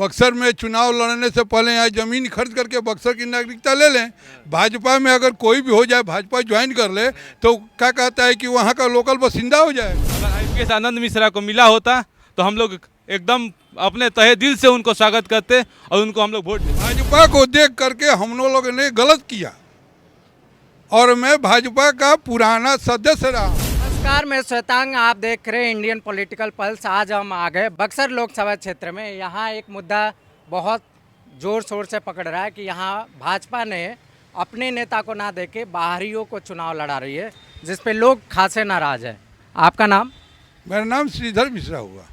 बक्सर में चुनाव लड़ने से पहले यहाँ ज़मीन खर्च करके बक्सर की नागरिकता ले लें। भाजपा में अगर कोई भी हो जाए, भाजपा ज्वाइन कर ले तो क्या कहता है कि वहाँ का लोकल बासिंदा हो जाए। अगर आईपीएस आनंद मिश्रा को मिला होता तो हम लोग एकदम अपने तहे दिल से उनको स्वागत करते और उनको हम लोग वोट देते। भाजपा को देख करके हम लोगों ने गलत किया और मैं भाजपा का पुराना सदस्य रहा। नमस्कार, मैं श्वेतांग, आप देख रहे हैं इंडियन पॉलिटिकल पल्स। आज हम आ गए बक्सर लोकसभा क्षेत्र में। यहाँ एक मुद्दा बहुत जोर शोर से पकड़ रहा है कि यहाँ भाजपा ने अपने नेता को ना देके बाहरियों को चुनाव लड़ा रही है, जिस पे लोग खासे नाराज हैं। आपका नाम? मेरा नाम श्रीधर मिश्रा हुआ।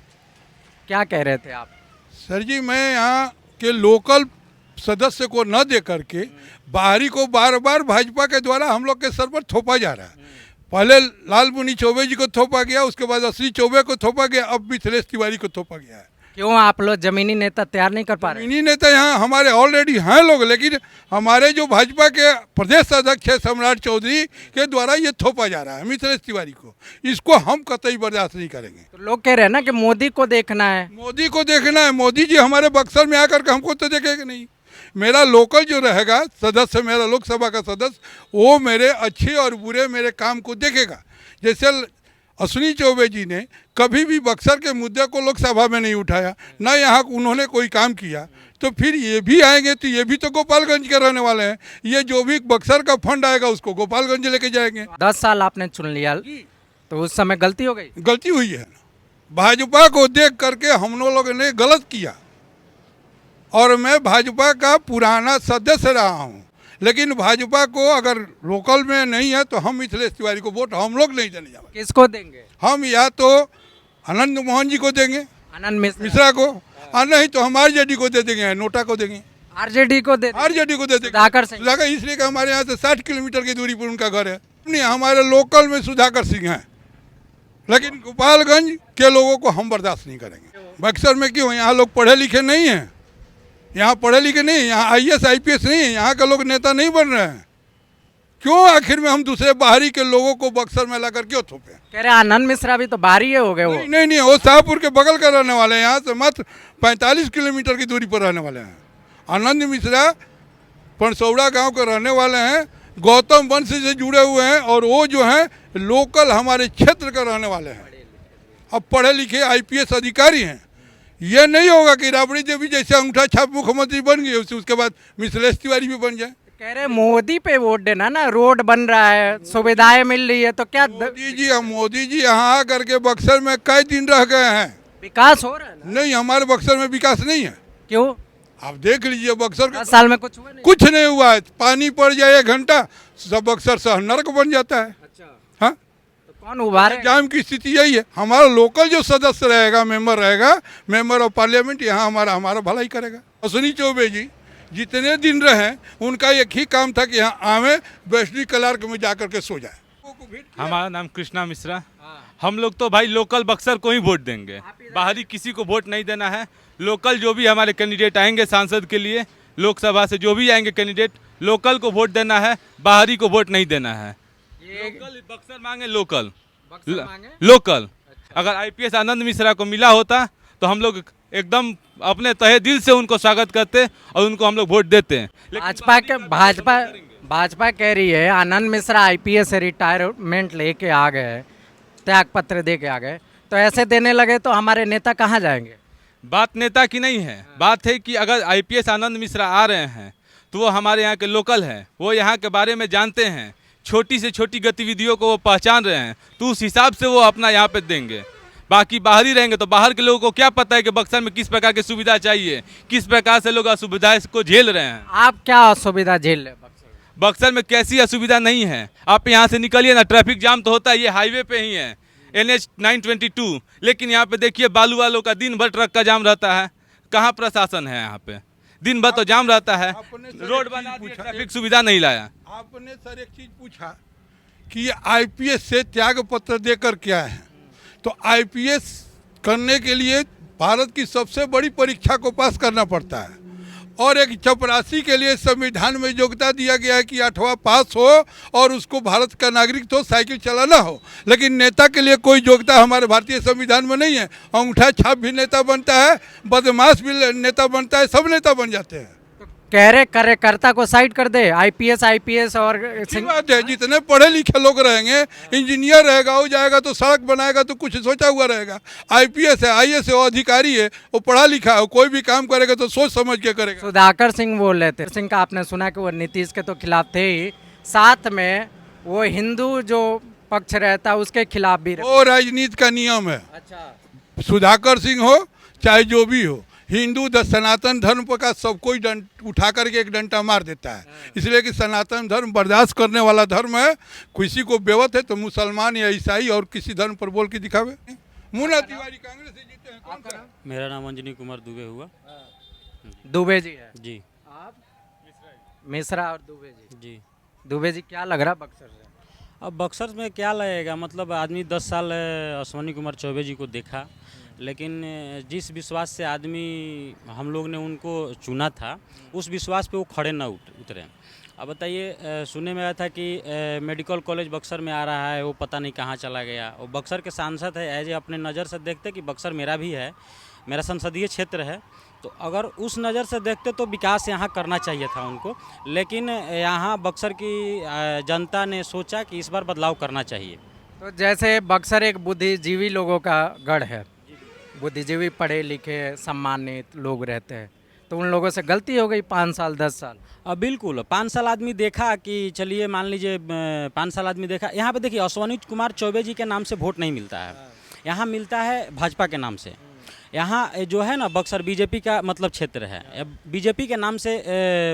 क्या कह रहे थे आप? सर जी, मैं यहाँ के लोकल सदस्य को न दे करके बाहरी को बार बार भाजपा के द्वारा हम लोग के सर पर थोपा जा रहा है। पहले लालमुनि चौबे जी को थोपा गया, उसके बाद असली चौबे को थोपा गया, अब मिथिलेश तिवारी को थोपा गया है। क्यों आप लोग जमीनी नेता तैयार नहीं कर पा रहे? जमीनी नेता यहाँ हमारे ऑलरेडी हैं लोग, लेकिन हमारे जो भाजपा के प्रदेश अध्यक्ष है सम्राट चौधरी के द्वारा ये थोपा जा रहा है मिथिलेश तिवारी को। इसको हम कतई बर्दाश्त नहीं करेंगे। तो लोग कह रहे हैं ना कि मोदी को देखना है। मोदी को देखना है। मोदी जी हमारे बक्सर में आकर के हमको तो देखेगा नहीं। मेरा लोकल जो रहेगा सदस्य, मेरा लोकसभा का सदस्य, वो मेरे अच्छे और बुरे मेरे काम को देखेगा। जैसे अश्विनी चौबे जी ने कभी भी बक्सर के मुद्दे को लोकसभा में नहीं उठाया, न यहाँ उन्होंने कोई काम किया, तो फिर ये भी आएंगे तो ये भी तो गोपालगंज के रहने वाले हैं। ये जो भी बक्सर का फंड आएगा उसको गोपालगंज लेके जाएंगे। 10 साल आपने चुन लिया तो उस समय गलती हो गई? गलती हुई है। भाजपा को देख करके हम लोगों ने गलत किया और मैं भाजपा का पुराना सदस्य रहा हूँ, लेकिन भाजपा को अगर लोकल में नहीं है तो हम मिथिलेश तिवारी को वोट हम लोग नहीं देने जाएंगे। किसको देंगे? हम या तो आनंद मोहन जी को देंगे, आनंद मिश्रा को, और नहीं तो हम आरजेडी को दे देंगे, नोटा को देंगे। आरजेडी को दे? आरजेडी को दे देंगे। सुधाकर सिंह? सुधाकर इसलिए कि हमारे यहाँ से 60 किलोमीटर की दूरी पर उनका घर है। नहीं, हमारे लोकल में सुधाकर सिंह हैं, लेकिन गोपालगंज के लोगों को हम बर्दाश्त नहीं करेंगे। बक्सर में क्यों? यहाँ लोग पढ़े लिखे नहीं हैं, यहाँ पढ़े लिखे नहीं, यहाँ आईएएस आईपीएस नहीं है, यहाँ के लोग नेता नहीं बन रहे हैं। क्यों आखिर में हम दूसरे बाहरी के लोगों को बक्सर में लाकर क्यों थोपे? कह रहे आनंद मिश्रा भी तो बाहरी हो गए। वो नहीं, वो शाहपुर के बगल का रहने वाले हैं, यहाँ से मात्र 45 किलोमीटर की दूरी पर रहने वाले हैं। आनंद मिश्रा पनसौड़ा गांव के रहने वाले हैं, गौतम वंश से जुड़े हुए हैं, और वो जो हैं लोकल हमारे क्षेत्र के रहने वाले हैं। अब पढ़े लिखे आईपीएस अधिकारी हैं। ये नहीं होगा कि राबड़ी देवी जैसे अंगूठा छाप मुख्यमंत्री बन गई उसके बाद मिथिलेश तिवारी भी बन जाए। कह रहे मोदी पे वोट देना ना, रोड बन रहा है, सुविधाएं मिल रही है, तो क्या मोदी जी यहाँ आकर के बक्सर में कई दिन रह गए हैं। विकास हो रहा है ना? नहीं, हमारे बक्सर में विकास नहीं है। क्यों? आप देख लीजिए बक्सर 10 साल में कुछ हुआ नहीं? कुछ नहीं हुआ है। पानी पड़ जाए 1 घंटा सब बक्सर शहर नर्क बन जाता है। अच्छा, हाँ, तो कौन उभारे? जाम की स्थिति यही है। हमारा लोकल जो सदस्य रहेगा, मेंबर ऑफ पार्लियामेंट, यहाँ हमारा भलाई करेगा। अश्विनी चौबे जी जितने दिन रहे उनका एक ही काम था कि यहाँ आवे वैष्णवी क्लार्क में जाकर के सो जाए। हमारा नाम कृष्णा मिश्रा। हम लोग तो भाई लोकल बक्सर को ही वोट देंगे, बाहरी किसी को वोट नहीं देना है। लोकल जो भी हमारे कैंडिडेट आएंगे सांसद के लिए, लोकसभा से जो भी आएंगे कैंडिडेट, लोकल को वोट देना है, बाहरी को वोट नहीं देना है। लोकल बक्सर मांगे, लोकल लोकल। अगर आईपीएस आनंद मिश्रा को मिला होता तो हम लोग एकदम अपने तहे दिल से उनको स्वागत करते और उनको हम लोग वोट देते हैं। भाजपा कह रही है आनंद मिश्रा आईपीएस से रिटायरमेंट लेके आ गए, त्याग पत्र दे के आ गए, तो ऐसे देने लगे तो हमारे नेता कहाँ जाएंगे? बात नेता की नहीं है, बात है कि अगर आईपीएस आनंद मिश्रा आ रहे हैं तो वो हमारे यहाँ के लोकल हैं, वो यहाँ के बारे में जानते हैं, छोटी से छोटी गतिविधियों को वो पहचान रहे हैं, तो उस हिसाब से वो अपना यहाँ पे देंगे। बाकी बाहरी रहेंगे तो बाहर के लोगों को क्या पता है कि बक्सर में किस प्रकार की सुविधा चाहिए, किस प्रकार से लोग असुविधा को झेल रहे हैं। आप क्या असुविधा झेल रहे हैं बक्सर में? कैसी असुविधा नहीं है? आप यहाँ से निकलिए ना, ट्रैफिक जाम तो होता है, ये हाईवे पे ही है, NH 922, लेकिन यहाँ पे देखिए बालू वालों का दिन भर ट्रक का जाम रहता है। कहाँ प्रशासन है यहाँ पे? दिन भर तो जाम रहता है, रोड बना दिया, ट्रैफिक सुविधा नहीं लाया। आपने सर एक चीज पूछा कि ये आईपीएस से त्याग पत्र देकर क्या है, तो आईपीएस करने के लिए भारत की सबसे बड़ी परीक्षा को पास करना पड़ता है, और एक चपरासी के लिए संविधान में योग्यता दिया गया है कि 8वां पास हो और उसको भारत का नागरिक तो साइकिल चलाना हो, लेकिन नेता के लिए कोई योग्यता हमारे भारतीय संविधान में नहीं है। अंगूठा छाप भी नेता बनता है, बदमाश भी नेता बनता है, सब नेता बन जाते हैं। कह रहे कार्यकर्ता को साइड कर दे, आईपीएस और अच्छी बात है, जितने पढ़े लिखे लोग रहेंगे, इंजीनियर रहेगा, हो जाएगा तो सड़क बनाएगा तो कुछ सोचा हुआ रहेगा। आईपीएस है, आईएएस है, वो अधिकारी है, वो पढ़ा लिखा है, कोई भी काम करेगा तो सोच समझ के करेगा। सुधाकर सिंह बोल रहे थे, सिंह का आपने सुना कि वो नीतीश के तो खिलाफ थे ही, साथ में वो हिंदू जो पक्ष रहता है उसके खिलाफ भी वो राजनीति का नियम है। अच्छा, सुधाकर सिंह हो चाहे जो भी हो, हिंदू सनातन धर्म का सब कोई उठा करके एक डंडा मार देता है, इसलिए कि सनातन धर्म बर्दाश्त करने वाला धर्म है। किसी को बेवत है तो मुसलमान या ईसाई और किसी धर्म पर बोल के दिखावे। मुन्ना तिवारी कांग्रेस से जीते हैं। कौन सा? मेरा नाम अंजनी कुमार दुबे हुआ। दुबे जी है। जी आप मिश्रा और दुबे जी। जी। दुबे जी क्या लग रहा बक्सर से? अब बक्सर में क्या लगेगा, मतलब आदमी 10 साल अश्वनी कुमार चौबे जी को देखा, लेकिन जिस विश्वास से आदमी हम लोग ने उनको चुना था उस विश्वास पे वो खड़े ना उतरे। अब बताइए, सुनने में आया था कि मेडिकल कॉलेज बक्सर में आ रहा है, वो पता नहीं कहाँ चला गया। और बक्सर के सांसद है, एज ए अपने नज़र से देखते कि बक्सर मेरा भी है, मेरा संसदीय क्षेत्र है, तो अगर उस नज़र से देखते तो विकास यहाँ करना चाहिए था उनको, लेकिन यहाँ बक्सर की जनता ने सोचा कि इस बार बदलाव करना चाहिए। तो जैसे बक्सर एक बुद्धिजीवी लोगों का गढ़ है, बुद्धिजीवी पढ़े लिखे सम्मानित लोग रहते हैं, तो उन लोगों से गलती हो गई 5 साल 10 साल। बिल्कुल 5 साल आदमी देखा कि चलिए मान लीजिए 5 साल आदमी देखा। यहाँ पे देखिए अश्वनी कुमार चौबे जी के नाम से वोट नहीं मिलता है, यहाँ मिलता है भाजपा के नाम से। यहाँ जो है ना बक्सर बीजेपी का मतलब क्षेत्र है, बीजेपी के नाम से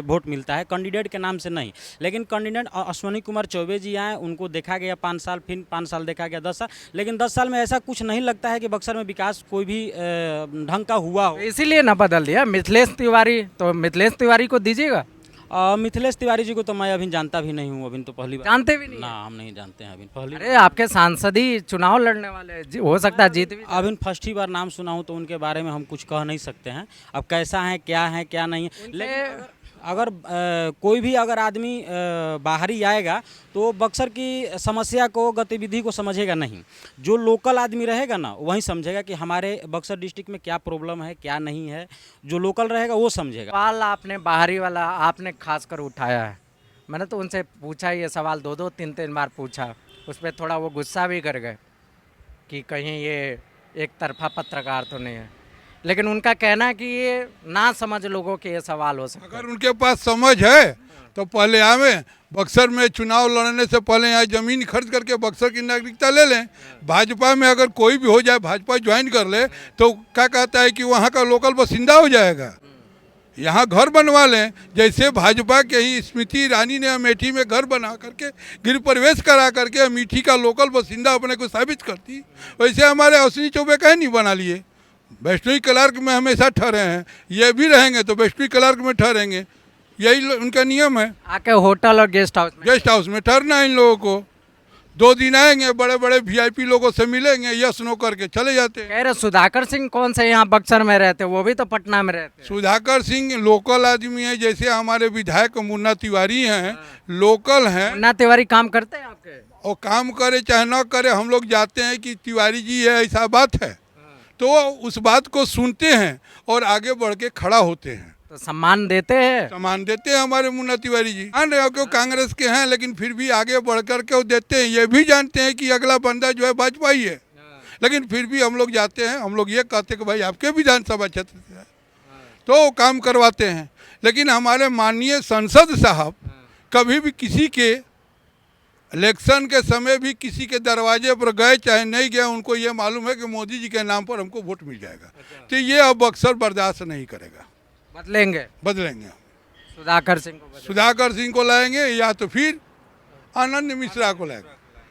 वोट मिलता है, कैंडिडेट के नाम से नहीं। लेकिन कैंडिडेट अश्वनी कुमार चौबे जी आए, उनको देखा गया 5 साल, फिर 5 साल देखा गया 10 साल, लेकिन 10 साल में ऐसा कुछ नहीं लगता है कि बक्सर में विकास कोई भी ढंग का हुआ हो। इसीलिए ना बदल दिया मिथिलेश तिवारी, तो मिथिलेश तिवारी को दीजिएगा। मिथिलेश तिवारी जी को तो मैं अभी जानता भी नहीं हूँ, अभी तो पहली बार। जानते भी नहीं? ना, हम नहीं जानते हैं अभी, पहली। अरे आपके सांसद ही चुनाव लड़ने वाले, हो सकता है जीत भी। अभी फर्स्ट ही बार नाम सुना हूँ, तो उनके बारे में हम कुछ कह नहीं सकते हैं। अब कैसा है क्या नहीं है। लेकिन अगर कोई भी अगर आदमी बाहरी आएगा तो बक्सर की समस्या को, गतिविधि को समझेगा नहीं। जो लोकल आदमी रहेगा ना वही समझेगा कि हमारे बक्सर डिस्ट्रिक्ट में क्या प्रॉब्लम है क्या नहीं है। जो लोकल रहेगा वो समझेगा। सवाल आपने बाहरी वाला आपने खास कर उठाया है, मैंने तो उनसे पूछा ये सवाल 2-2 3-3 बार पूछा, उस पर थोड़ा वो गुस्सा भी कर गए कि कहीं ये एक तरफा पत्रकार तो नहीं है, लेकिन उनका कहना है कि ये ना समझ लोगों के ये सवाल हो सकते हैं। अगर उनके पास समझ है तो पहले आवे, बक्सर में चुनाव लड़ने से पहले यहाँ ज़मीन खर्च करके बक्सर की नागरिकता ले लें। भाजपा में अगर कोई भी हो जाए, भाजपा ज्वाइन कर ले, तो क्या कहता है कि वहाँ का लोकल बासिंदा हो जाएगा। यहाँ घर बनवा लें, जैसे भाजपा के ही स्मृति ईरानी ने अमेठी में घर बना करके गृह प्रवेश करा करके अमेठी का लोकल बासिंदा अपने को साबित करती, वैसे हमारे अश्विनी चौबे का ही नहीं बना लिए। वैष्णवी क्लर्क में हमेशा ठहरे हैं, ये भी रहेंगे तो वैष्णवी क्लर्क में ठहरेंगे, यही उनका नियम है। आके होटल और गेस्ट हाउस में ठहरना है इन लोगों को। 2 दिन आएंगे, बड़े बड़े वीआईपी लोगों से मिलेंगे, यस नो करके चले जाते हैं। कह रहे सुधाकर सिंह कौन से यहाँ बक्सर में रहते, वो भी तो पटना में रहते। सुधाकर सिंह लोकल आदमी है, जैसे हमारे विधायक मुन्ना तिवारी हैं, लोकल हैं। मुन्ना तिवारी काम करते हैं आपके? और काम करे चाहे न करे, हम लोग जाते हैं कि तिवारी जी है, ऐसा बात है, तो उस बात को सुनते हैं और आगे बढ़ के खड़ा होते हैं। तो सम्मान देते हैं? सम्मान देते हैं हमारे मुन्ना तिवारी जी। मान रहे हो कि कांग्रेस के हैं, लेकिन फिर भी आगे बढ़ कर के वो देते हैं। ये भी जानते हैं कि अगला बंदा जो है भाजपा ही है, लेकिन फिर भी हम लोग जाते हैं। हम लोग ये कहते हैं कि भाई आपके विधानसभा क्षेत्र से है, तो काम करवाते हैं। लेकिन हमारे माननीय संसद साहब कभी भी किसी के इलेक्शन के समय भी किसी के दरवाजे पर गए चाहे नहीं गए, उनको ये मालूम है कि मोदी जी के नाम पर हमको वोट मिल जाएगा। तो ये अब अक्सर बर्दाश्त नहीं करेगा। बदलेंगे सुधाकर सिंह को लाएंगे या तो फिर आनंद मिश्रा को लाएंगे।